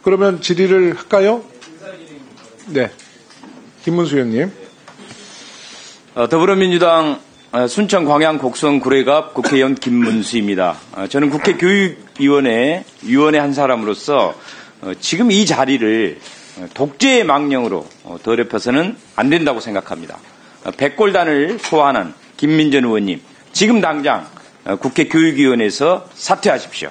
그러면 질의를 할까요? 네. 김문수 의원님. 더불어민주당 순천 광양 곡성 구례갑 국회의원 김문수입니다. 저는 국회 교육위원회 위원의 한 사람으로서 지금 이 자리를 독재의 망령으로 더럽혀서는 안 된다고 생각합니다. 백골단을 소환한 김민전 의원님, 지금 당장 국회 교육위원회에서 사퇴하십시오.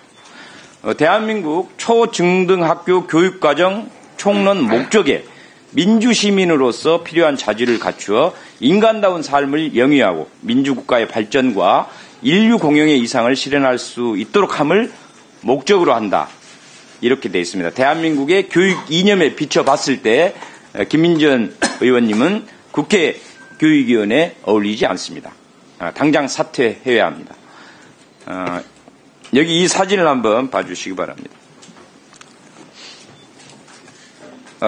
대한민국 초중등학교 교육과정 총론 목적에 민주시민으로서 필요한 자질을 갖추어 인간다운 삶을 영위하고 민주국가의 발전과 인류 공영의 이상을 실현할 수 있도록 함을 목적으로 한다. 이렇게 되어 있습니다. 대한민국의 교육 이념에 비춰봤을 때 김민전 의원님은 국회 교육위원회에 어울리지 않습니다. 당장 사퇴해야 합니다. 여기 이 사진을 한번 봐주시기 바랍니다.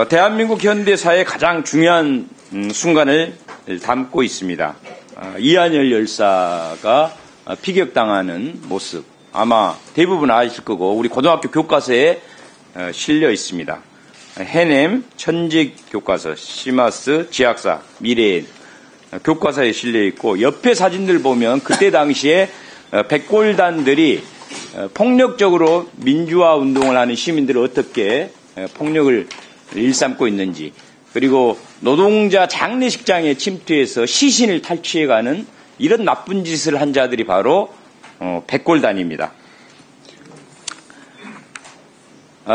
대한민국 현대사의 가장 중요한 순간을 담고 있습니다. 이한열 열사가 피격당하는 모습 아마 대부분 아실 거고 우리 고등학교 교과서에 실려 있습니다. 해냄 천재교과서, 시마스 지학사, 미래엔 교과서에 실려 있고 옆에 사진들 보면 그때 당시에 백골단들이 폭력적으로 민주화 운동을 하는 시민들을 어떻게 폭력을 일삼고 있는지, 그리고 노동자 장례식장에 침투해서 시신을 탈취해가는 이런 나쁜 짓을 한 자들이 바로 백골단입니다.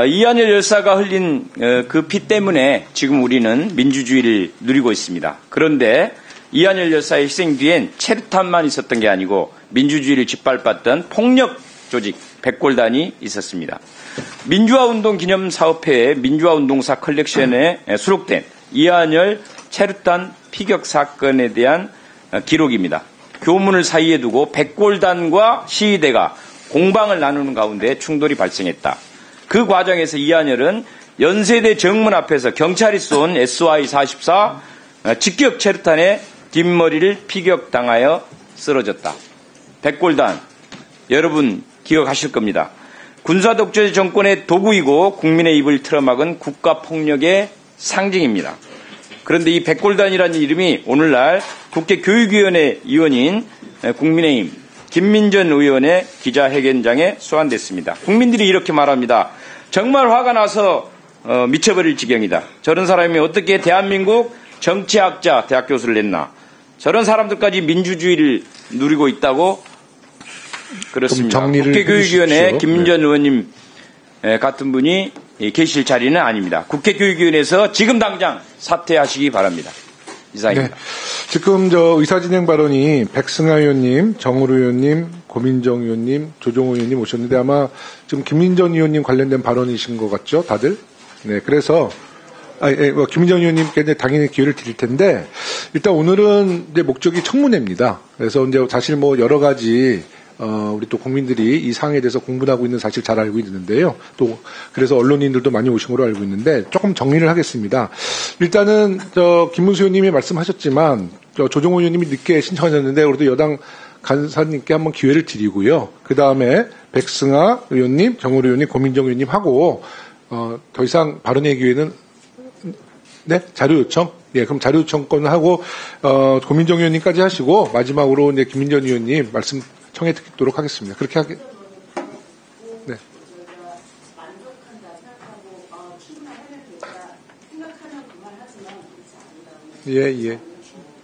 이한열 열사가 흘린 그 피 때문에 지금 우리는 민주주의를 누리고 있습니다. 그런데 이한열 열사의 희생 뒤엔 체류탄만 있었던 게 아니고 민주주의를 짓밟았던 폭력 조직 백골단이 있었습니다. 민주화운동 기념사업회의 민주화운동사 컬렉션에 수록된 이한열 체류탄 피격 사건에 대한 기록입니다. 교문을 사이에 두고 백골단과 시위대가 공방을 나누는 가운데 충돌이 발생했다. 그 과정에서 이한열은 연세대 정문 앞에서 경찰이 쏜 SY-44 직격 체류탄에 뒷머리를 피격당하여 쓰러졌다. 백골단, 여러분 기억하실 겁니다. 군사독재 정권의 도구이고 국민의 입을 틀어막은 국가폭력의 상징입니다. 그런데 이 백골단이라는 이름이 오늘날 국회 교육위원회 위원인 국민의힘 김민전 의원의 기자회견장에 소환됐습니다. 국민들이 이렇게 말합니다. 정말 화가 나서 미쳐버릴 지경이다. 저런 사람이 어떻게 대한민국 정치학자 대학 교수를 냈나. 저런 사람들까지 민주주의를 누리고 있다고 그렇습니다. 국회교육위원회 김민전 의원님 같은 분이 계실 자리는 아닙니다. 국회교육위원회에서 지금 당장 사퇴하시기 바랍니다. 이상입니다. 네. 지금 의사진행 발언이 백승하 의원님, 정우루 의원님, 고민정 의원님, 조정호 의원님 오셨는데 아마 지금 김민전 의원님 관련된 발언이신 것 같죠, 다들? 네, 그래서 김민정 의원님께 당연히 기회를 드릴 텐데 일단 오늘은 이제 목적이 청문회입니다. 그래서 이제 사실 여러 가지 우리 또 국민들이 이 사항에 대해서 공부하고 있는 사실 잘 알고 있는데요. 또 그래서 언론인들도 많이 오신 걸로 알고 있는데 조금 정리를 하겠습니다. 일단은 김문수 의원님이 말씀하셨지만 조정호 의원님이 늦게 신청하셨는데 그래도 여당 간사님께 한번 기회를 드리고요. 그 다음에 백승하 의원님, 정우루 의원님, 고민정 의원님 하고 더 이상 발언의 기회는 네 자료 요청. 예, 그럼 자료 요청권을 하고 고민정 의원님까지 하시고 마지막으로 이제 김민전 의원님 말씀 청해 듣도록 하겠습니다. 그렇게 하게. 네.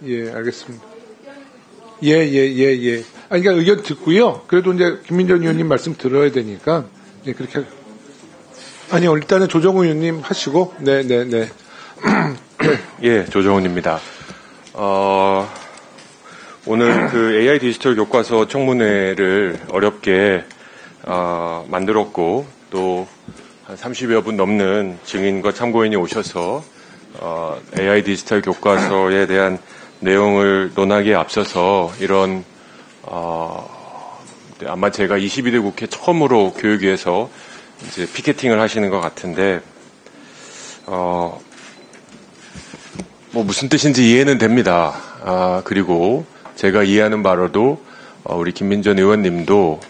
예, 알겠습니다. 예. 그러니까 의견 듣고요. 그래도 이제 김민전 의원님 말씀 들어야 되니까, 예, 그렇게. 아니요, 일단은 조정우 의원님 하시고, 네. 예, 조정훈입니다. 오늘 그 AI 디지털 교과서 청문회를 어렵게 만들었고 또 한 30여 분 넘는 증인과 참고인이 오셔서 AI 디지털 교과서에 대한 내용을 논하기에 앞서서 이런 아마 제가 22대 국회 처음으로 교육위에서 이제 피켓팅을 하시는 것 같은데 무슨 뜻인지 이해는 됩니다. 그리고 제가 이해하는 바로도 우리 김민전 의원님도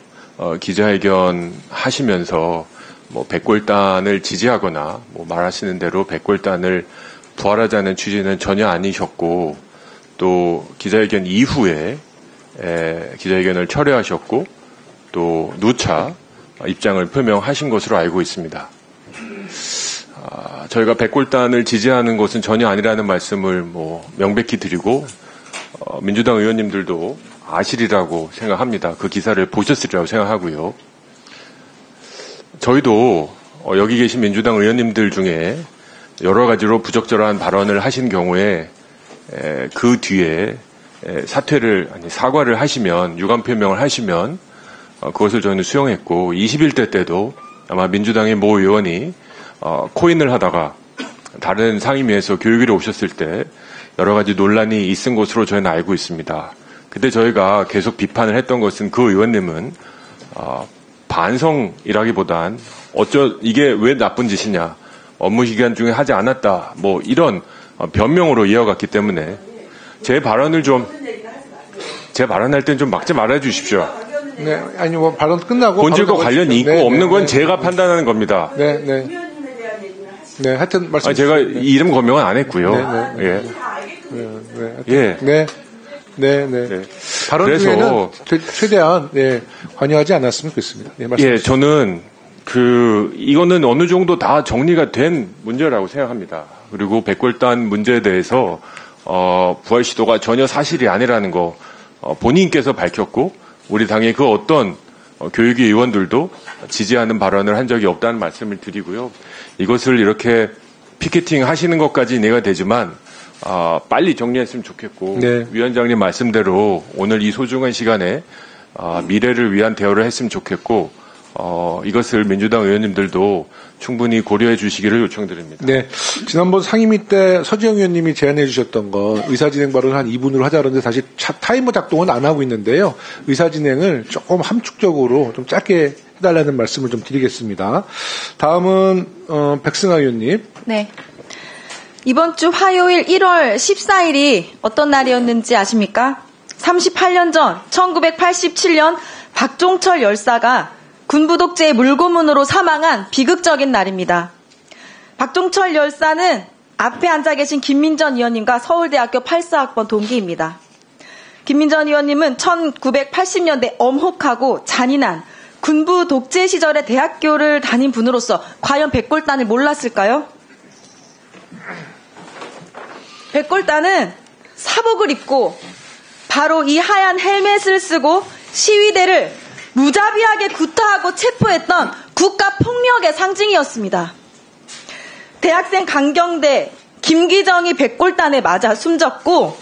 기자회견 하시면서 뭐 백골단을 지지하거나 뭐 말하시는 대로 백골단을 부활하자는 취지는 전혀 아니셨고 또 기자회견 이후에 기자회견을 철회하셨고 또 누차 입장을 표명하신 것으로 알고 있습니다. 저희가 백골단을 지지하는 것은 전혀 아니라는 말씀을 뭐 명백히 드리고 민주당 의원님들도 아시리라고 생각합니다. 그 기사를 보셨으리라고 생각하고요. 저희도 여기 계신 민주당 의원님들 중에 여러 가지로 부적절한 발언을 하신 경우에 그 뒤에 사과를 하시면 유감 표명을 하시면 그것을 저희는 수용했고 21대 때도 아마 민주당의 모 의원이 코인을 하다가 다른 상임위에서 교육위로 오셨을 때 여러 가지 논란이 있은 것으로 저희는 알고 있습니다. 그때 저희가 계속 비판을 했던 것은 그 의원님은 반성이라기보단 이게 왜 나쁜 짓이냐, 업무 기간 중에 하지 않았다, 뭐 이런 변명으로 이어갔기 때문에 제 발언할 땐 좀 막지 말아 주십시오. 네, 아니 뭐 발언 끝나고 본질과 관련이 있고 네, 없는 건 네, 제가 판단하는 겁니다. 네, 네. 네, 하여튼 말씀. 제가 이름 거명은 안 했고요. 네, 네. 예. 네. 네, 네. 네. 발언 그래서 중에는 최대한 관여하지 않았으면 좋겠습니다. 네, 예, 저는 이거는 어느 정도 다 정리가 된 문제라고 생각합니다. 그리고 백골단 문제에 대해서 부활 시도가 전혀 사실이 아니라는 거 본인께서 밝혔고 우리 당의 그 어떤 교육위 의원들도 지지하는 발언을 한 적이 없다는 말씀을 드리고요. 이것을 이렇게 피켓팅 하시는 것까지 이해가 되지만 빨리 정리했으면 좋겠고 네. 위원장님 말씀대로 오늘 이 소중한 시간에 미래를 위한 대화를 했으면 좋겠고 이것을 민주당 의원님들도 충분히 고려해 주시기를 요청드립니다. 네. 지난번 상임위 때 서지영 의원님이 제안해 주셨던 거 의사진행 발언을 한 2분으로 하자는데 다시 타이머 작동은 안 하고 있는데요. 의사진행을 조금 함축적으로 좀 짧게 해달라는 말씀을 좀 드리겠습니다. 다음은 백승하 의원님. 네. 이번 주 화요일 1월 14일이 어떤 날이었는지 아십니까? 38년 전 1987년 박종철 열사가 군부 독재의 물고문으로 사망한 비극적인 날입니다. 박종철 열사는 앞에 앉아 계신 김민전 의원님과 서울대학교 84학번 동기입니다. 김민전 의원님은 1980년대 엄혹하고 잔인한 군부 독재 시절에 대학교를 다닌 분으로서 과연 백골단을 몰랐을까요? 백골단은 사복을 입고 바로 이 하얀 헬멧을 쓰고 시위대를 무자비하게 구타하고 체포했던 국가폭력의 상징이었습니다. 대학생 강경대 김기정이 백골단에 맞아 숨졌고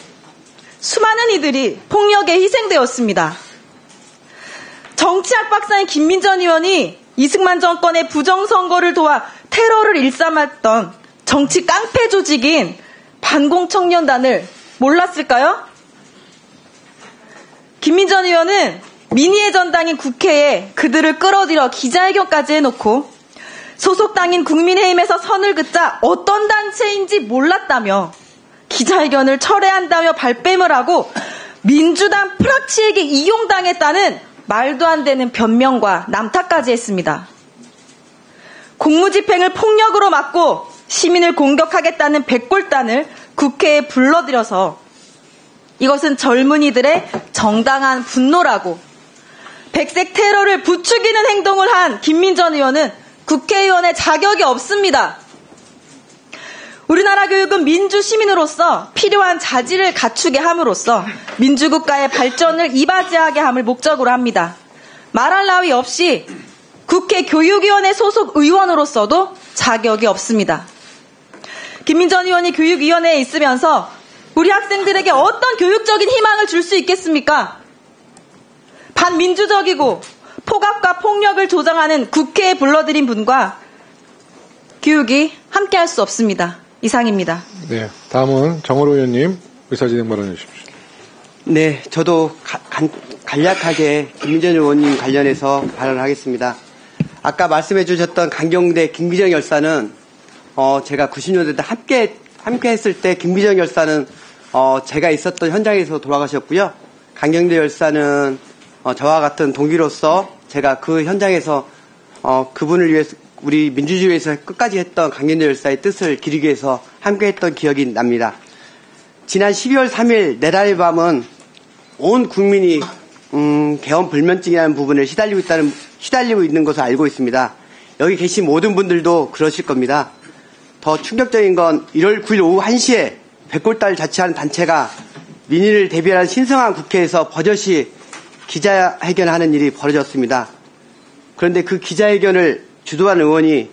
수많은 이들이 폭력에 희생되었습니다. 정치학 박사인 김민전 의원이 이승만 정권의 부정선거를 도와 테러를 일삼았던 정치 깡패 조직인 반공청년단을 몰랐을까요? 김민전 의원은 민의의 전당인 국회에 그들을 끌어들여 기자회견까지 해놓고 소속 당인 국민의힘에서 선을 긋자 어떤 단체인지 몰랐다며 기자회견을 철회한다며 발뺌을 하고 민주당 프락치에게 이용당했다는 말도 안 되는 변명과 남탓까지 했습니다. 공무집행을 폭력으로 막고 시민을 공격하겠다는 백골단을 국회에 불러들여서 이것은 젊은이들의 정당한 분노라고 백색 테러를 부추기는 행동을 한 김민전 의원은 국회의원의 자격이 없습니다. 우리나라 교육은 민주시민으로서 필요한 자질을 갖추게 함으로써 민주국가의 발전을 이바지하게 함을 목적으로 합니다. 말할 나위 없이 국회 교육위원회 소속 의원으로서도 자격이 없습니다. 김민전 의원이 교육위원회에 있으면서 우리 학생들에게 어떤 교육적인 희망을 줄 수 있겠습니까? 반민주적이고 폭압과 폭력을 조장하는 국회에 불러들인 분과 교육이 함께할 수 없습니다. 이상입니다. 네, 다음은 정호로 의원님 의사진행 발언해 주십시오. 네, 저도 간략하게 김민전 의원님 관련해서 발언을 하겠습니다. 아까 말씀해 주셨던 강경대 김기정 열사는 제가 90년대 때 함께 했을 때 김기정 열사는 제가 있었던 현장에서 돌아가셨고요. 강경대 열사는 저와 같은 동기로서 제가 그 현장에서 그분을 위해서 우리 민주주의에서 끝까지 했던 강경대 열사의 뜻을 기리기 위해서 함께했던 기억이 납니다. 지난 12월 3일 내란의 밤은 온 국민이 개헌 불면증이라는 부분을 시달리고 있는 것을 알고 있습니다. 여기 계신 모든 분들도 그러실 겁니다. 더 충격적인 건 1월 9일 오후 1시에 백골단을 자치하는 단체가 민의를 대변한 신성한 국회에서 버젓이 기자회견하는 일이 벌어졌습니다. 그런데 그 기자회견을 주도한 의원이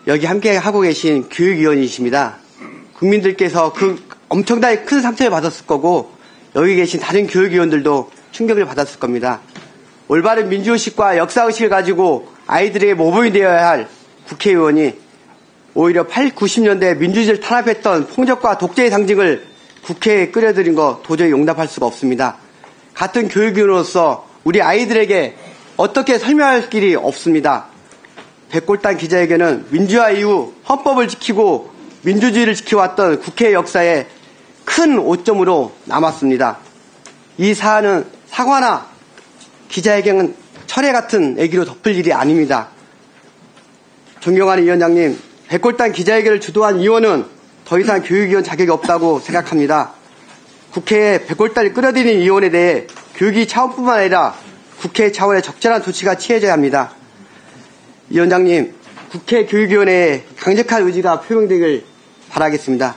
여기 함께 하고 계신 교육위원이십니다. 국민들께서 그 엄청나게 큰 상처를 받았을 거고 여기 계신 다른 교육위원들도 충격을 받았을 겁니다. 올바른 민주의식과 역사의식을 가지고 아이들에게 모범이 되어야 할 국회의원이 오히려 80, 90년대 민주주의를 탄압했던 폭력과 독재의 상징을 국회에 끌어들인 거 도저히 용납할 수가 없습니다. 같은 교육위원으로서 우리 아이들에게 어떻게 설명할 길이 없습니다. 백골단 기자회견은 민주화 이후 헌법을 지키고 민주주의를 지켜왔던 국회 역사에 큰 오점으로 남았습니다. 이 사안은 사과나 기자회견은 철회 같은 얘기로 덮을 일이 아닙니다. 존경하는 위원장님, 백골단 기자회견을 주도한 의원은 더 이상 교육위원 자격이 없다고 생각합니다. 국회에 백골단을 끌어들이는 의원에 대해 교육위 차원뿐만 아니라 국회 차원의 적절한 조치가 취해져야 합니다. 위원장님, 국회 교육위원회에 강력한 의지가 표명되길 바라겠습니다.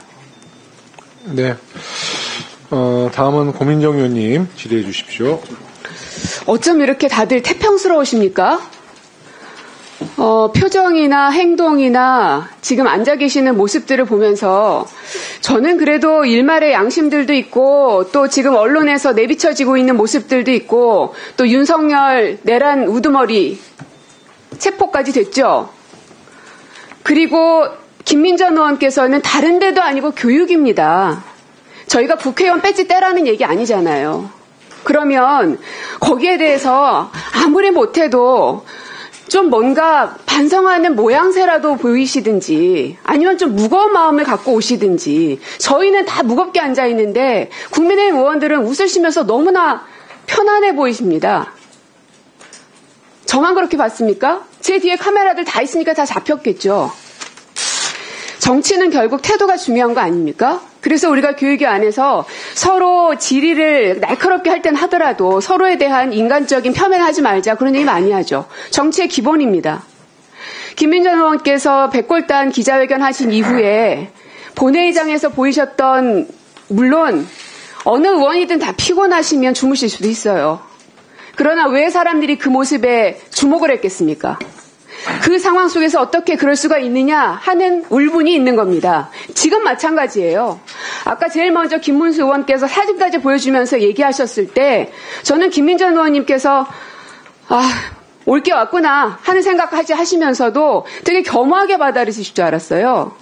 네. 다음은 고민정 의원님 질의해 주십시오. 어쩜 이렇게 다들 태평스러우십니까? 표정이나 행동이나 지금 앉아 계시는 모습들을 보면서 저는 그래도 일말의 양심들도 있고 또 지금 언론에서 내비쳐지고 있는 모습들도 있고 또 윤석열 내란 우두머리 체포까지 됐죠. 그리고 김민전 의원께서는 다른 데도 아니고 교육입니다. 저희가 국회의원 배지 떼라는 얘기 아니잖아요. 그러면 거기에 대해서 아무리 못해도 좀 뭔가 반성하는 모양새라도 보이시든지 아니면 좀 무거운 마음을 갖고 오시든지 저희는 다 무겁게 앉아있는데 국민의힘 의원들은 웃으시면서 너무나 편안해 보이십니다. 저만 그렇게 봤습니까? 제 뒤에 카메라들 다 있으니까 다 잡혔겠죠. 정치는 결국 태도가 중요한 거 아닙니까? 그래서 우리가 교육위 안에서 서로 질의를 날카롭게 할 땐 하더라도 서로에 대한 인간적인 폄훼하지 말자 그런 얘기 많이 하죠. 정치의 기본입니다. 김민전 의원께서 백골단 기자회견 하신 이후에 본회의장에서 보이셨던 물론 어느 의원이든 다 피곤하시면 주무실 수도 있어요. 그러나 왜 사람들이 그 모습에 주목을 했겠습니까? 그 상황 속에서 어떻게 그럴 수가 있느냐 하는 울분이 있는 겁니다. 지금 마찬가지예요. 아까 제일 먼저 김문수 의원께서 사진까지 보여주면서 얘기하셨을 때 저는 김민전 의원님께서 올 게 왔구나 하는 생각까지 하시면서도 되게 겸허하게 받아들이실 줄 알았어요.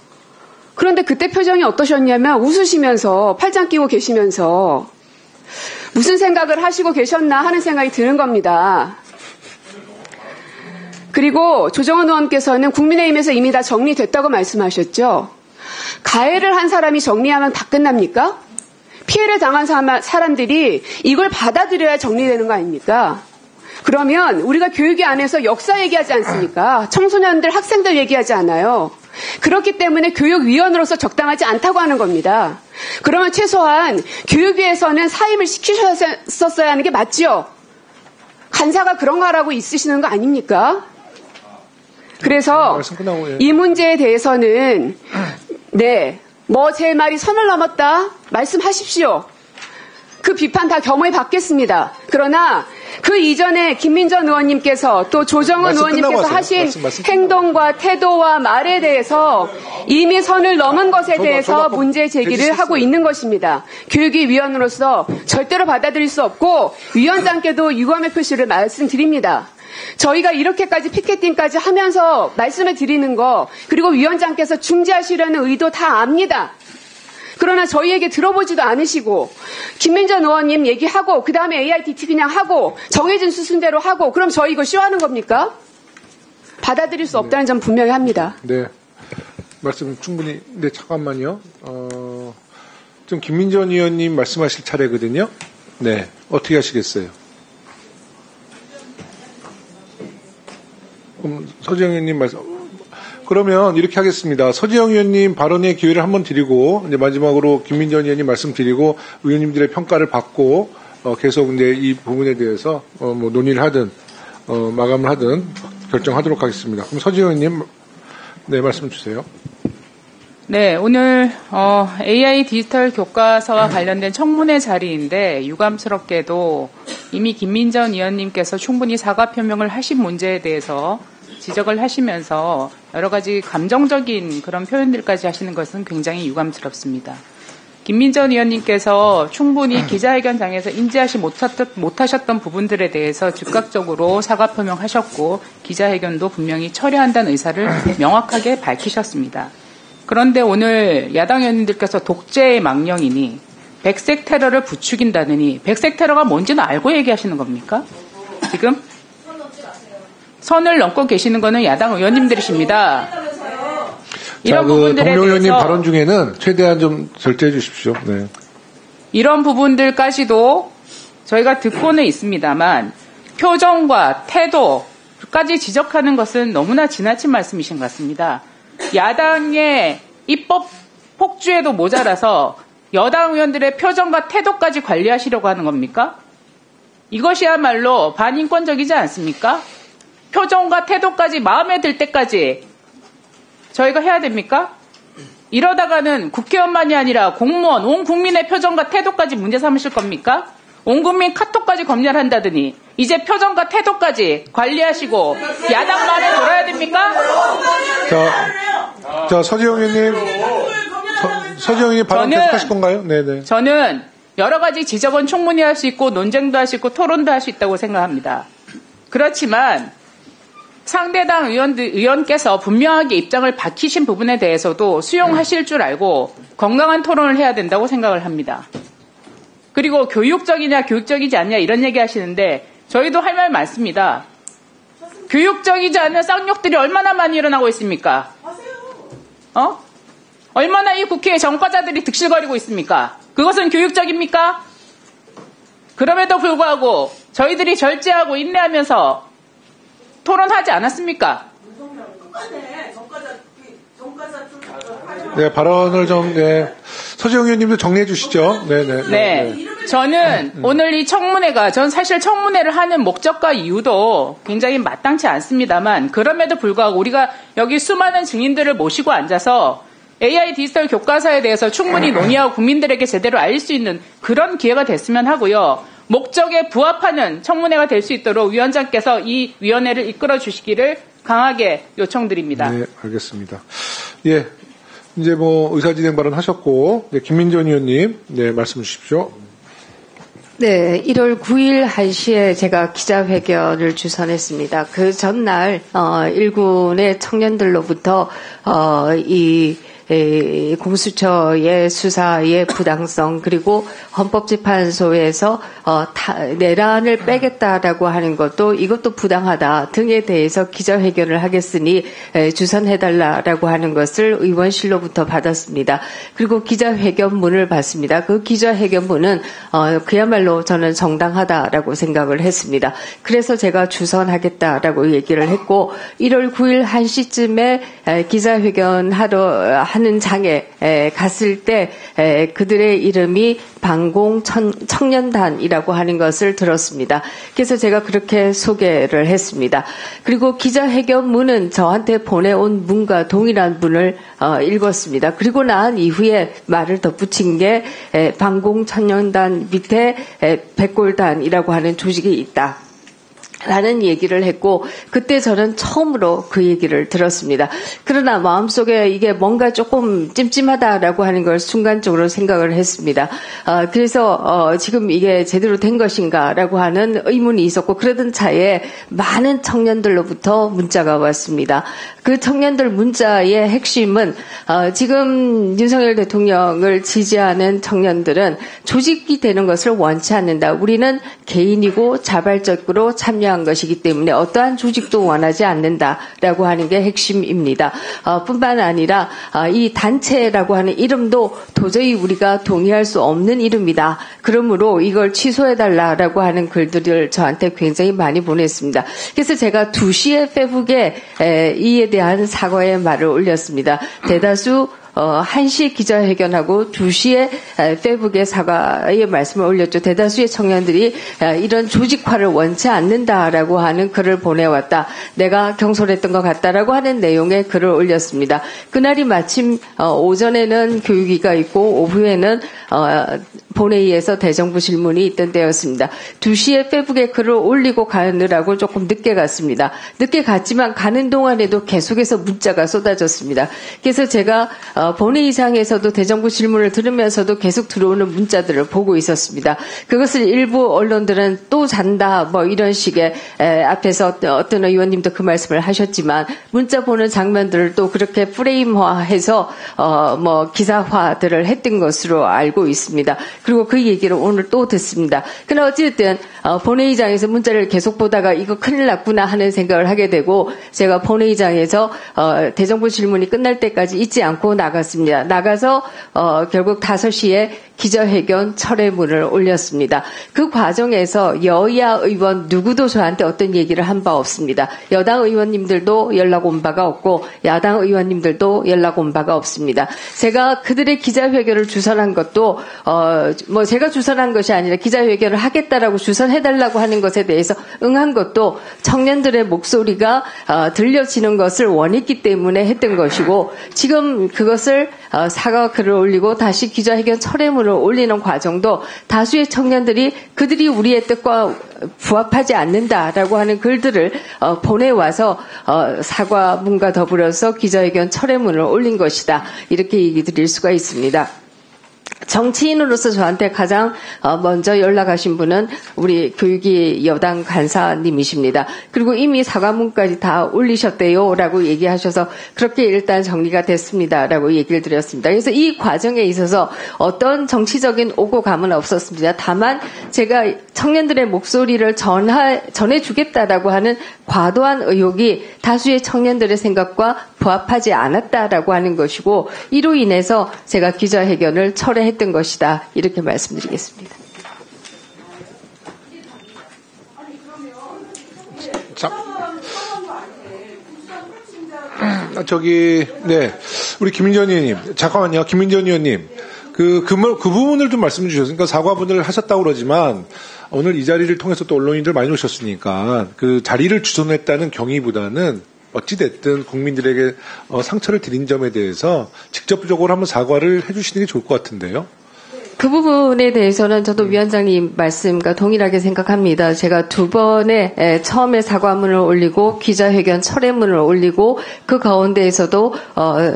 그런데 그때 표정이 어떠셨냐면 웃으시면서 팔짱 끼고 계시면서 무슨 생각을 하시고 계셨나 하는 생각이 드는 겁니다. 그리고 조정원 의원께서는 국민의힘에서 이미 다 정리됐다고 말씀하셨죠. 가해를 한 사람이 정리하면 다 끝납니까? 피해를 당한 사람들이 이걸 받아들여야 정리되는 거 아닙니까? 그러면 우리가 교육위 안에서 역사 얘기하지 않습니까? 청소년들, 학생들 얘기하지 않아요. 그렇기 때문에 교육위원으로서 적당하지 않다고 하는 겁니다. 그러면 최소한 교육위에서는 사임을 시키셨어야 하는 게 맞죠? 간사가 그런 거 하라고 있으시는 거 아닙니까? 그래서 이 문제에 대해서는 제 말이 선을 넘었다 말씀하십시오. 그 비판 다 겸허히 받겠습니다. 그러나 그 이전에 김민전 의원님께서 또 조정은 의원님께서 하신 행동과 태도와 말에 대해서 이미 선을 넘은 것에 대해서 문제 제기를 하고 있는 것입니다. 교육위 위원으로서 절대로 받아들일 수 없고 위원장께도 유감의 표시를 말씀드립니다. 저희가 이렇게까지 피켓팅까지 하면서 말씀을 드리는 거 그리고 위원장께서 중지하시려는 의도 다 압니다. 그러나 저희에게 들어보지도 않으시고 김민전 의원님 얘기하고 그 다음에 AITT 그냥 하고 정해진 수순대로 하고 그럼 저희 이거 쇼하는 겁니까? 받아들일 수 없다는 점 분명히 합니다. 네. 말씀 충분히. 네, 잠깐만요. 지금 김민전 의원님 말씀하실 차례거든요. 네. 어떻게 하시겠어요? 그럼 서지영 의원님 말씀, 그러면 이렇게 하겠습니다. 서지영 의원님 발언의 기회를 한번 드리고, 이제 마지막으로 김민전 의원님 말씀드리고, 의원님들의 평가를 받고, 계속 이제 이 부분에 대해서, 뭐 논의를 하든, 마감을 하든 결정하도록 하겠습니다. 그럼 서지영 의원님, 네, 말씀 주세요. 네, 오늘 AI 디지털 교과서와 관련된 청문회 자리인데 유감스럽게도 이미 김민전 의원님께서 충분히 사과 표명을 하신 문제에 대해서 지적을 하시면서 여러 가지 감정적인 그런 표현들까지 하시는 것은 굉장히 유감스럽습니다. 김민전 의원님께서 충분히 기자회견장에서 인지하지 못하셨던 부분들에 대해서 즉각적으로 사과 표명하셨고 기자회견도 분명히 철회한다는 의사를 명확하게 밝히셨습니다. 그런데 오늘 야당 의원님들께서 독재의 망령이니 백색 테러를 부추긴다느니 백색 테러가 뭔지는 알고 얘기하시는 겁니까? 지금? 선을 넘고 계시는 거는 야당 의원님들이십니다. 이런 부분들에 동료 의원님 대해서 발언 중에는 최대한 좀 절제해 주십시오. 네. 이런 부분들까지도 저희가 듣고는 있습니다만 표정과 태도까지 지적하는 것은 너무나 지나친 말씀이신 것 같습니다. 야당의 입법 폭주에도 모자라서 여당 의원들의 표정과 태도까지 관리하시려고 하는 겁니까? 이것이야말로 반인권적이지 않습니까? 표정과 태도까지 마음에 들 때까지 저희가 해야 됩니까? 이러다가는 국회의원만이 아니라 공무원, 온 국민의 표정과 태도까지 문제 삼으실 겁니까? 온 국민 카톡까지 검열한다더니 이제 표정과 태도까지 관리하시고 야당 말에 돌아야 됩니까? 자, 서지영 의원님, 서지영 의원님 발언 계속 하실 건가요? 네네. 저는 여러 가지 지적은 충분히 할 수 있고 논쟁도 할 수 있고 토론도 할 수 있다고 생각합니다. 그렇지만 상대당 의원께서 분명하게 입장을 밝히신 부분에 대해서도 수용하실 줄 알고 건강한 토론을 해야 된다고 생각을 합니다. 그리고 교육적이냐 교육적이지 않냐 이런 얘기 하시는데 저희도 할 말 많습니다. 교육적이지 않은 쌍욕들이 얼마나 많이 일어나고 있습니까? 얼마나 이 국회에 전과자들이 득실거리고 있습니까? 그것은 교육적입니까? 그럼에도 불구하고 저희들이 절제하고 인내하면서 토론하지 않았습니까? 네, 발언을 좀, 네. 서지영 의원님도 정리해 주시죠. 네네. 네. 저는 오늘 이 청문회가, 전 사실 청문회를 하는 목적과 이유도 굉장히 마땅치 않습니다만, 그럼에도 불구하고 우리가 여기 수많은 증인들을 모시고 앉아서 AI 디지털 교과서에 대해서 충분히 논의하고 국민들에게 제대로 알릴 수 있는 그런 기회가 됐으면 하고요. 목적에 부합하는 청문회가 될 수 있도록 위원장께서 이 위원회를 이끌어 주시기를 강하게 요청드립니다. 네, 알겠습니다. 예. 이제 뭐 의사진행 발언 하셨고, 네, 김민전 의원님, 네, 말씀 주십시오. 네, 1월 9일 1시에 제가 기자회견을 주선했습니다. 그 전날, 일군의 청년들로부터, 공수처의 수사의 부당성 그리고 헌법재판소에서 내란을 빼겠다라고 하는 것도 이것도 부당하다 등에 대해서 기자회견을 하겠으니 주선해달라라고 하는 것을 의원실로부터 받았습니다. 그리고 기자회견문을 받습니다. 그 기자회견문은 그야말로 저는 정당하다라고 생각을 했습니다. 그래서 제가 주선하겠다라고 얘기를 했고 1월 9일 1시쯤에 기자회견 하는 장에 갔을 때 그들의 이름이 방공 청년단이라고 하는 것을 들었습니다. 그래서 제가 그렇게 소개를 했습니다. 그리고 기자회견문은 저한테 보내온 문과 동일한 문을 읽었습니다. 그리고 난 이후에 말을 덧붙인 게 방공 청년단 밑에 백골단이라고 하는 조직이 있다. 라는 얘기를 했고 그때 저는 처음으로 그 얘기를 들었습니다. 그러나 마음속에 이게 뭔가 조금 찜찜하다라고 하는 걸 순간적으로 생각을 했습니다. 그래서 지금 이게 제대로 된 것인가라고 하는 의문이 있었고 그러던 차에 많은 청년들로부터 문자가 왔습니다. 그 청년들 문자의 핵심은 지금 윤석열 대통령을 지지하는 청년들은 조직이 되는 것을 원치 않는다. 우리는 개인이고 자발적으로 참여한 것이기 때문에 어떠한 조직도 원하지 않는다라고 하는 게 핵심입니다. 뿐만 아니라 이 단체라고 하는 이름도 도저히 우리가 동의할 수 없는 이름이다. 그러므로 이걸 취소해달라라고 하는 글들을 저한테 굉장히 많이 보냈습니다. 그래서 제가 2시에 페북에 이에 대한 사과의 말을 올렸습니다. 대다수 1시 기자회견하고 2시에 페북에 사과의 말씀을 올렸죠. 대다수의 청년들이 이런 조직화를 원치 않는다라고 하는 글을 보내왔다. 내가 경솔했던 것 같다라고 하는 내용의 글을 올렸습니다. 그날이 마침 오전에는 교육위가 있고 오후에는 본회의에서 대정부 질문이 있던 때였습니다. 2시에 페북에 글을 올리고 가느라고 조금 늦게 갔습니다. 늦게 갔지만 가는 동안에도 계속해서 문자가 쏟아졌습니다. 그래서 제가 본회의장에서도 대정부 질문을 들으면서도 계속 들어오는 문자들을 보고 있었습니다. 그것을 일부 언론들은 또 잔다 뭐 이런 식의 앞에서 어떤 의원님도 그 말씀을 하셨지만 문자 보는 장면들을 또 그렇게 프레임화해서 뭐 기사화들을 했던 것으로 알고 있습니다. 그리고 그 얘기를 오늘 또 듣습니다. 그러나 어쨌든 본회의장에서 문자를 계속 보다가 이거 큰일 났구나 하는 생각을 하게 되고 제가 본회의장에서 대정부 질문이 끝날 때까지 잊지 않고 나갔습니다. 나가서 결국 5시에 기자회견 철회문을 올렸습니다. 그 과정에서 여야 의원 누구도 저한테 어떤 얘기를 한 바 없습니다. 여당 의원님들도 연락 온 바가 없고 야당 의원님들도 연락 온 바가 없습니다. 제가 그들의 기자회견을 주선한 것도 뭐 제가 주선한 것이 아니라 기자회견을 하겠다라고 주선해달라고 하는 것에 대해서 응한 것도 청년들의 목소리가 들려지는 것을 원했기 때문에 했던 것이고 지금 그것을 사과 글을 올리고 다시 기자회견 철회문을 올리는 과정도 다수의 청년들이 그들이 우리의 뜻과 부합하지 않는다라고 하는 글들을 보내와서 사과문과 더불어서 기자회견 철회문을 올린 것이다. 이렇게 얘기 드릴 수가 있습니다. 정치인으로서 저한테 가장 먼저 연락하신 분은 우리 교육위 여당 간사님이십니다. 그리고 이미 사과문까지 다 올리셨대요라고 얘기하셔서 그렇게 일단 정리가 됐습니다라고 얘기를 드렸습니다. 그래서 이 과정에 있어서 어떤 정치적인 오고 감은 없었습니다. 다만 제가 청년들의 목소리를 전해주겠다라고 하는 과도한 의혹이 다수의 청년들의 생각과 부합하지 않았다라고 하는 것이고 이로 인해서 제가 기자회견을 철회했던 것이다. 이렇게 말씀드리겠습니다. 자, 네. 우리 김민전 의원님, 잠깐만요. 김민전 의원님. 그 부분을 좀 말씀해 주셨으니까 그러니까 사과분을 하셨다고 그러지만 오늘 이 자리를 통해서 또 언론인들 많이 오셨으니까 그 자리를 주선했다는 경위보다는 어찌됐든 국민들에게 상처를 드린 점에 대해서 직접적으로 한번 사과를 해주시는 게 좋을 것 같은데요. 그 부분에 대해서는 저도 위원장님 말씀과 동일하게 생각합니다. 제가 2번에 처음에 사과문을 올리고 기자회견 철회문을 올리고 그 가운데에서도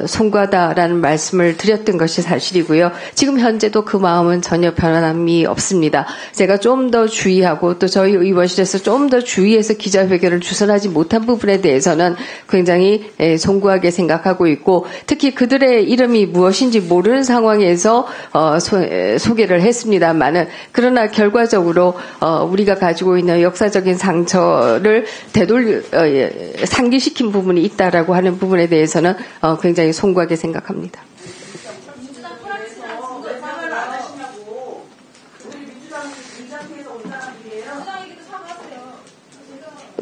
송구하다라는 말씀을 드렸던 것이 사실이고요. 지금 현재도 그 마음은 전혀 변함이 없습니다. 제가 좀 더 주의하고 또 저희 의원실에서 좀 더 주의해서 기자회견을 주선하지 못한 부분에 대해서는 굉장히 송구하게 생각하고 있고 특히 그들의 이름이 무엇인지 모르는 상황에서 소개를 했습니다만은 그러나 결과적으로 우리가 가지고 있는 역사적인 상처를 상기시킨 부분이 있다라고 하는 부분에 대해서는 굉장히 송구하게 생각합니다.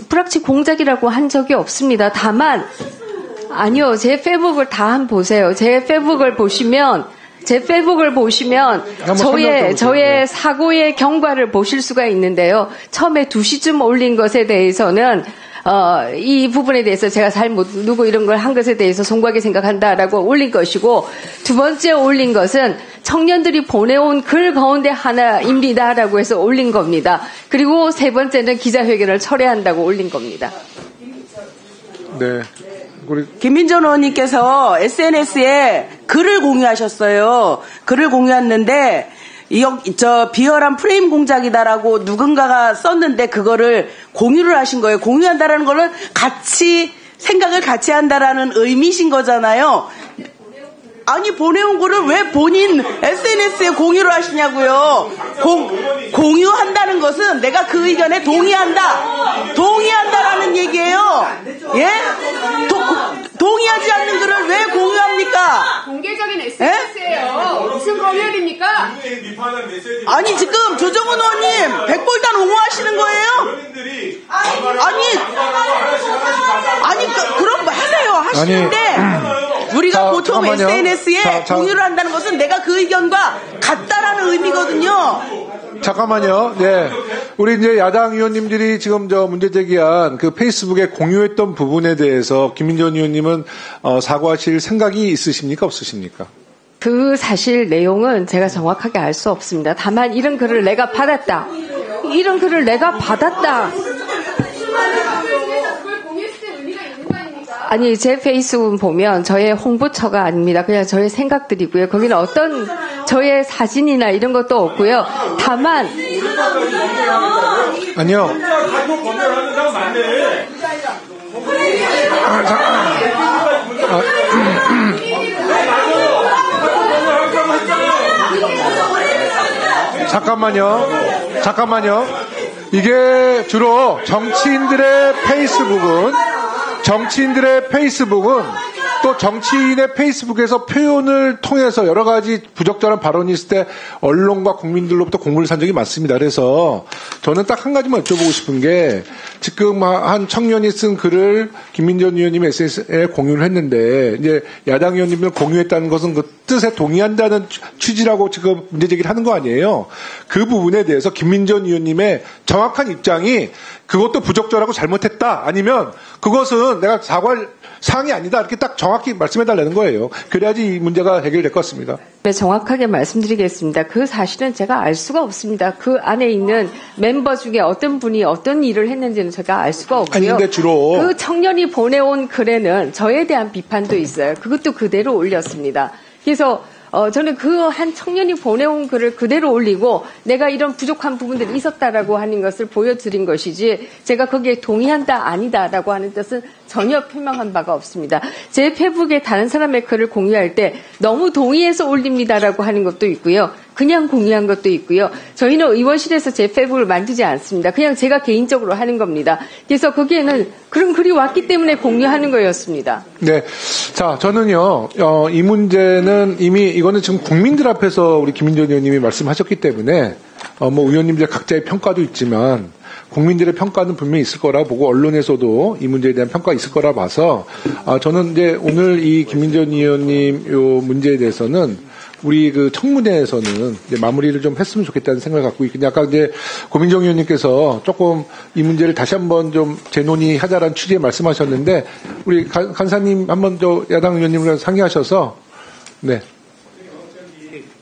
프락치 공작이라고 한 적이 없습니다. 다만 아니요, 제 페북을 다 한번 보세요. 제 페북을 보시면 저의 사고의 경과를 보실 수가 있는데요. 처음에 2시쯤 올린 것에 대해서는 이 부분에 대해서 제가 잘못 누구 이런 걸 한 것에 대해서 송구하게 생각한다라고 올린 것이고 두 번째 올린 것은 청년들이 보내온 글 가운데 하나입니다라고 해서 올린 겁니다. 그리고 세 번째는 기자회견을 철회한다고 올린 겁니다. 네. 김민전 의원님께서 SNS에 글을 공유하셨어요. 글을 공유했는데 비열한 프레임 공작이다라고 누군가가 썼는데 그거를 공유를 하신 거예요. 공유한다라는 거는 생각을 같이 한다라는 의미신 거잖아요. 아니 보내온 거를 왜 본인 SNS에 공유를 하시냐고요. 공유한다는 것은 내가 그 의견에 동의한다라는 얘기예요. 예? 동의하지 않는 글을 왜 공유합니까? 공개적인 SNS예요. 무슨 검열입니까? 아니 지금 조정훈 의원님 백골단 옹호하시는 거예요? 아니 그럼 하세요. 하시는데 우리가 자, 보통 잠깐만요. SNS에 자. 공유를 한다는 것은 내가 그 의견과 같다라는 의미거든요. 잠깐만요. 네. 우리 이제 야당 의원님들이 지금 문제 제기한 그 페이스북에 공유했던 부분에 대해서 김민전 의원님은 사과하실 생각이 있으십니까? 없으십니까? 그 사실 내용은 제가 정확하게 알 수 없습니다. 다만 이런 글을 내가 받았다. 이런 글을 내가 받았다. 아니, 제 페이스북 보면 저의 홍보처가 아닙니다. 그냥 저의 생각들이고요. 거기는 어떤 저의 사진이나 이런 것도 없고요. 다만 아니요. 잠깐만요. 이게 주로 정치인들의 페이스북은 또 정치인의 페이스북에서 표현을 통해서 여러 가지 부적절한 발언이 있을 때 언론과 국민들로부터 공문을 산 적이 많습니다. 그래서 저는 딱 한 가지만 여쭤보고 싶은 게 지금 한 청년이 쓴 글을 김민전 의원님이 SNS에 공유를 했는데 이제 야당 의원님은 공유했다는 것은 그 뜻에 동의한다는 취지라고 지금 문제 제기를 하는 거 아니에요. 그 부분에 대해서 김민전 의원님의 정확한 입장이 그것도 부적절하고 잘못했다 아니면 그것은 내가 사과할 사항이 아니다 이렇게 딱 정확히 말씀해달라는 거예요. 그래야지 이 문제가 해결될 것 같습니다. 네, 정확하게 말씀드리겠습니다. 그 사실은 제가 알 수가 없습니다. 그 안에 있는 멤버 중에 어떤 분이 어떤 일을 했는지는 제가 알 수가 없고요. 아니, 근데 주로 그 청년이 보내온 글에는 저에 대한 비판도 있어요. 그것도 그대로 올렸습니다. 그래서 저는 그 한 청년이 보내온 글을 그대로 올리고 내가 이런 부족한 부분들이 있었다라고 하는 것을 보여드린 것이지 제가 거기에 동의한다 아니다라고 하는 뜻은 전혀 표명한 바가 없습니다. 제 페북에 다른 사람의 글을 공유할 때 너무 동의해서 올립니다라고 하는 것도 있고요. 그냥 공유한 것도 있고요. 저희는 의원실에서 제 페북을 만들지 않습니다. 그냥 제가 개인적으로 하는 겁니다. 그래서 거기에는 그런 글이 왔기 때문에 공유하는 거였습니다. 네. 자, 저는요, 이 문제는 이미 이거는 지금 국민들 앞에서 우리 김민전 의원님이 말씀하셨기 때문에 의원님들 각자의 평가도 있지만 국민들의 평가는 분명히 있을 거라 보고 언론에서도 이 문제에 대한 평가가 있을 거라 봐서 저는 이제 오늘 이 김민전 의원님 요 문제에 대해서는 우리 그 청문회에서는 이제 마무리를 좀 했으면 좋겠다는 생각을 갖고 있거든요. 아까 이제 고민정 의원님께서 조금 이 문제를 다시 한번 좀 재논의하자라는 취지의 말씀하셨는데 우리 간사님 한번 야당 의원님과 상의하셔서 네.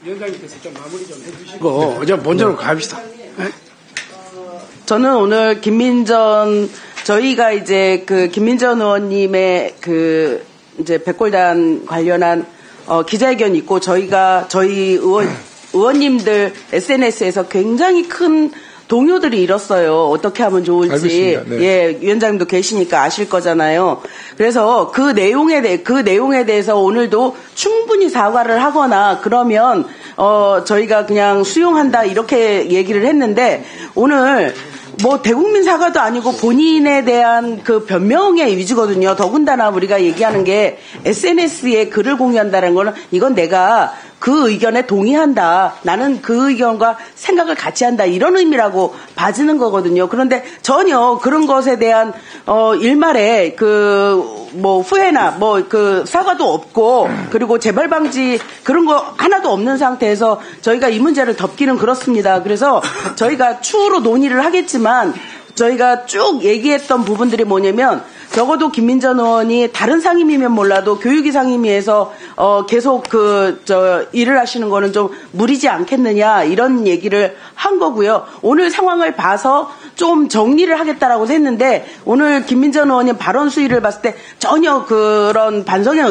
위원장님께서 좀 마무리 좀 해주시고 이제 본전으로 갑시다. 네? 저는 오늘 저희가 이제 그 김민전 의원님의 그 이제 백골단 관련한 기자회견이 있고 저희 의원님들 SNS에서 굉장히 큰 동요들이 일었어요. 어떻게 하면 좋을지. 네. 예, 위원장님도 계시니까 아실 거잖아요. 그래서 그 내용에 대해서 오늘도 충분히 사과를 하거나 그러면 저희가 그냥 수용한다 이렇게 얘기를 했는데 오늘 대국민 사과도 아니고 본인에 대한 그 변명의 위주거든요. 더군다나 우리가 얘기하는 게 SNS에 글을 공유한다는 거는 이건 내가 그 의견에 동의한다. 나는 그 의견과 생각을 같이 한다. 이런 의미라고 봐주는 거거든요. 그런데 전혀 그런 것에 대한 일말에 후회나 사과도 없고 그리고 재발 방지 그런 거 하나도 없는 상태에서 저희가 이 문제를 덮기는 그렇습니다. 그래서 저희가 추후로 논의를 하겠지만 저희가 쭉 얘기했던 부분들이 뭐냐면 적어도 김민전 의원이 다른 상임위면 몰라도 교육위 상임위에서 계속 일을 하시는 거는 좀 무리지 않겠느냐 이런 얘기를 한 거고요. 오늘 상황을 봐서 좀 정리를 하겠다라고 했는데 오늘 김민전 의원님 발언 수위를 봤을 때 전혀 그런 반성의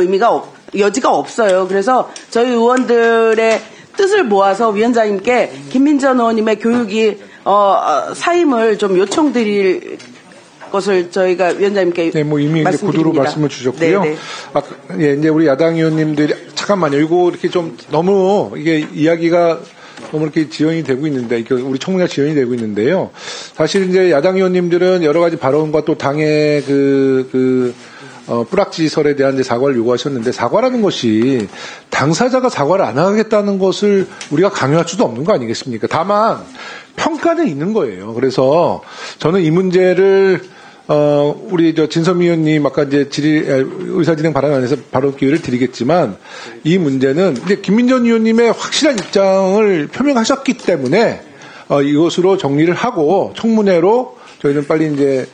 여지가 없어요. 그래서 저희 의원들의 뜻을 모아서 위원장님께 김민전 의원님의 교육위 사임을 좀 요청드릴 것을 저희가 위원장님께 이미 이제 구두로 말씀을 주셨고요. 이제 우리 야당 의원님들이 잠깐만요. 이거 이렇게 좀 너무 이게 이야기가 너무 이렇게 지연이 되고 있는데, 우리 청문회가 지연이 되고 있는데요. 사실 이제 야당 의원님들은 여러 가지 발언과 또 당의 뿌락지설에 대한 이제 사과를 요구하셨는데 사과라는 것이 당사자가 사과를 안 하겠다는 것을 우리가 강요할 수도 없는 거 아니겠습니까? 다만 평가는 있는 거예요. 그래서 저는 이 문제를 우리 진섬 의원님 아까 이제 의사진행 발언 안에서 발언 기회를 드리겠지만 이 문제는 이제 김민전 의원님의 확실한 입장을 표명하셨기 때문에 이것으로 정리를 하고 청문회로 저희는 빨리 이제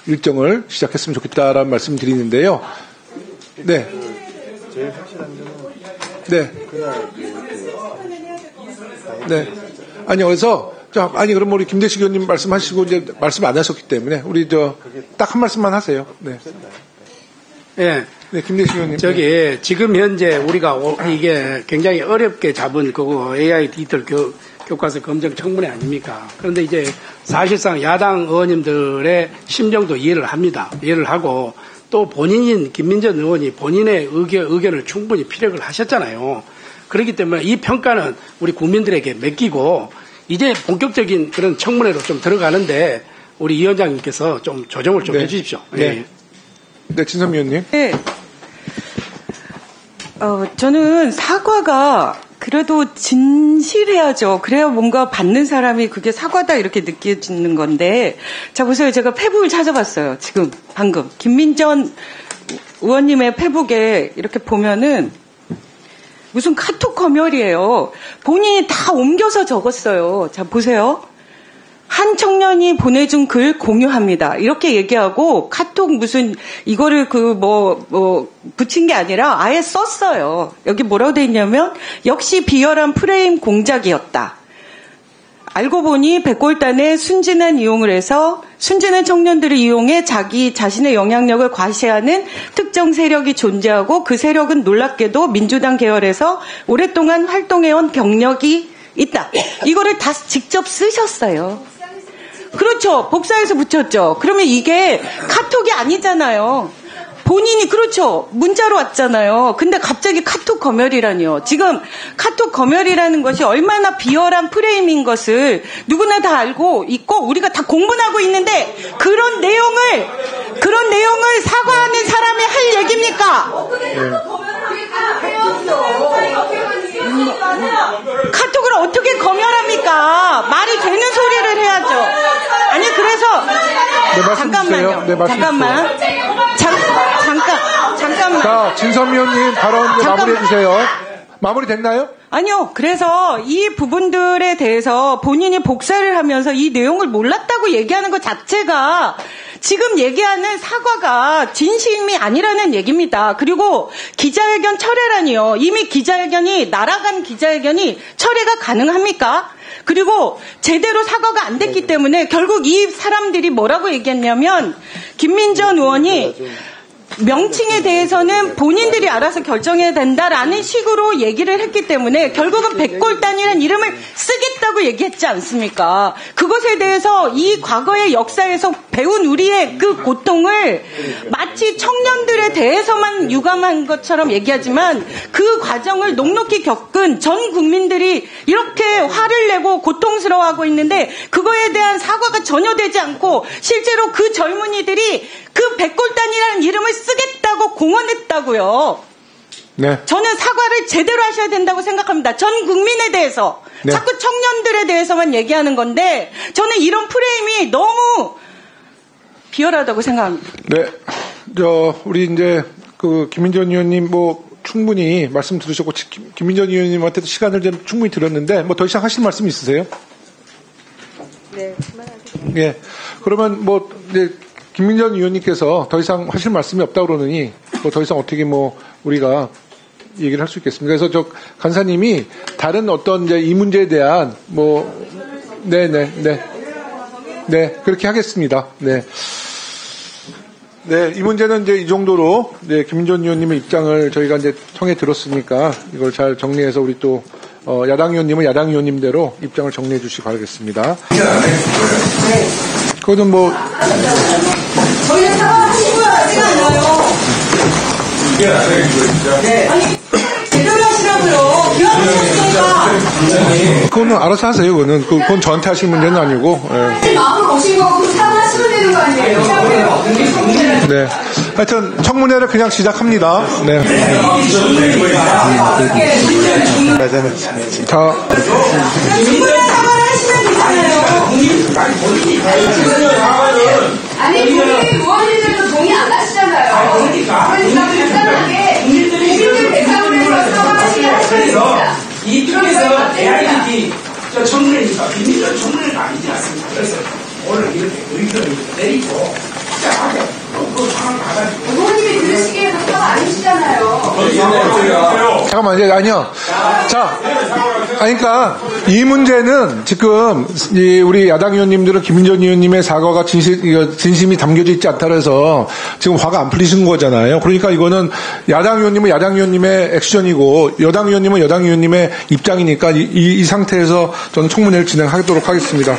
일정을 시작했으면 좋겠다라는 말씀 드리는데요. 네. 제일 확실한 점은 네. 그날 네. 아니요. 그래서 아니 그럼 우리 김대식 의원님 말씀하시고 이제 말씀 안 하셨기 때문에 우리 딱 한 말씀만 하세요. 네. 예. 네, 김대식 의원님. 저기 지금 현재 우리가 이게 굉장히 어렵게 잡은 그거 AI 디지털 교과서 검증 청문회 아닙니까? 그런데 이제 사실상 야당 의원님들의 심정도 이해를 합니다. 이해를 하고 또 본인인 김민전 의원이 본인의 의견을 충분히 피력을 하셨잖아요. 그렇기 때문에 이 평가는 우리 국민들에게 맡기고 이제 본격적인 그런 청문회로 좀 들어가는데 우리 위원장님께서 좀 조정을 좀 네. 해주십시오. 네. 네, 진섬 의원님. 네. 저는 사과가 그래도 진실해야죠. 그래야 뭔가 받는 사람이 그게 사과다 이렇게 느껴지는 건데. 자, 보세요. 제가 페북을 찾아봤어요. 지금, 방금. 김민전 의원님의 페북에 이렇게 보면은 무슨 카톡 검열이에요. 본인이 다 옮겨서 적었어요. 자, 보세요. 한 청년이 보내준 글 공유합니다. 이렇게 얘기하고 카톡 무슨 이거를 붙인 게 아니라 아예 썼어요. 여기 뭐라고 돼 있냐면 역시 비열한 프레임 공작이었다. 알고 보니 백골단에 순진한 이용을 해서 순진한 청년들을 이용해 자신의 영향력을 과시하는 특정 세력이 존재하고 그 세력은 놀랍게도 민주당 계열에서 오랫동안 활동해온 경력이 있다. 이거를 다 직접 쓰셨어요. 그렇죠. 복사해서 붙였죠. 그러면 이게 카톡이 아니잖아요. 본인이 그렇죠. 문자로 왔잖아요. 근데 갑자기 카톡 검열이라니요. 지금 카톡 검열이라는 것이 얼마나 비열한 프레임인 것을 누구나 다 알고 있고 우리가 다 공분하고 있는데 그런 내용을 사과하는 사람이 할 얘기입니까? 카톡을 어떻게 검열합니까? 말이 되는 소리를 해야죠. 아니 그래서 네, 잠깐만요. 네, 잠깐만. 잠깐만. 자, 진섬 의원님 발언 마무리해 주세요. 마무리 됐나요? 아니요. 그래서 이 부분들에 대해서 본인이 복사를 하면서 이 내용을 몰랐다고 얘기하는 것 자체가 지금 얘기하는 사과가 진심이 아니라는 얘기입니다. 그리고 기자회견 철회라니요. 이미 날아간 기자회견이 철회가 가능합니까? 그리고 제대로 사과가 안 됐기 때문에 결국 이 사람들이 뭐라고 얘기했냐면 김민전 의원이 명칭에 대해서는 본인들이 알아서 결정해야 된다라는 식으로 얘기를 했기 때문에 결국은 백골단이라는 이름을 쓰겠다고 얘기했지 않습니까? 그것에 대해서 이 과거의 역사에서 배운 우리의 그 고통을 마치 청년들에 대해서만 유감한 것처럼 얘기하지만 그 과정을 녹록히 겪은 전 국민들이 이렇게 화를 내고 고통스러워하고 있는데 그거에 대한 사과가 전혀 되지 않고 실제로 그 젊은이들이 그 백골단이라는 이름을 쓰겠다고 공언했다고요. 네. 저는 사과를 제대로 하셔야 된다고 생각합니다. 전 국민에 대해서. 네. 자꾸 청년들에 대해서만 얘기하는 건데 저는 이런 프레임이 너무 비열하다고 생각합니다. 네. 우리 이제 김민전 의원님 충분히 말씀 들으셨고 김민전 의원님한테도 시간을 좀 충분히 들었는데 더 이상 하실 말씀 있으세요? 네, 그만하세요. 예. 그러면 이제 김민전 의원님께서 더 이상 하실 말씀이 없다 그러느니 더 이상 어떻게 우리가 얘기를 할 수 있겠습니다. 그래서 간사님이 다른 어떤 이제 이 문제에 대한 네, 그렇게 하겠습니다. 네. 네, 이 문제는 이제 이 정도로 김민전 의원님의 입장을 저희가 이제 청해 들었으니까 이걸 잘 정리해서 우리 또 야당 의원님은 야당 의원님대로 입장을 정리해 주시기 바라겠습니다. 그거는 저희 사과하신 거 아직 안 나요. 이게 안 되겠죠. 네. 아니, 제대로 하시라고요. 기왕하셨으니까. 그거는 알아서 하세요. 그건 저한테 하실 문제는 아니고. 네. 마음을 오신 거고 사과하시면 되는 거 아니에요? 네. 하여튼 청문회를 그냥 시작합니다. 네. 자. 아니, 국민 의원님들도 동의 안 하시잖아요. 그러니까 간단하게 국민들 대상으로 해서 사과하시게 하시겠습니다. 이쪽에서 AID 청문회니까 비밀 청문회가 아니지 않습니까? 그래서 오늘 이렇게 의견을 내리고 시작하게 그 상황 가가지고 의원님이 들으시기에도 사과 아니시잖아요. 잠깐만, 이제, 아니요. 자, 그러니까, 이 문제는 지금, 우리 야당 의원님들은 김민전 의원님의 사과가 진심이 담겨져 있지 않다 그래서 지금 화가 안 풀리신 거잖아요. 그러니까 이거는 야당 의원님은 야당 의원님의 액션이고, 여당 의원님은 여당 의원님의 입장이니까 이 상태에서 저는 청문회를 진행하도록 하겠습니다.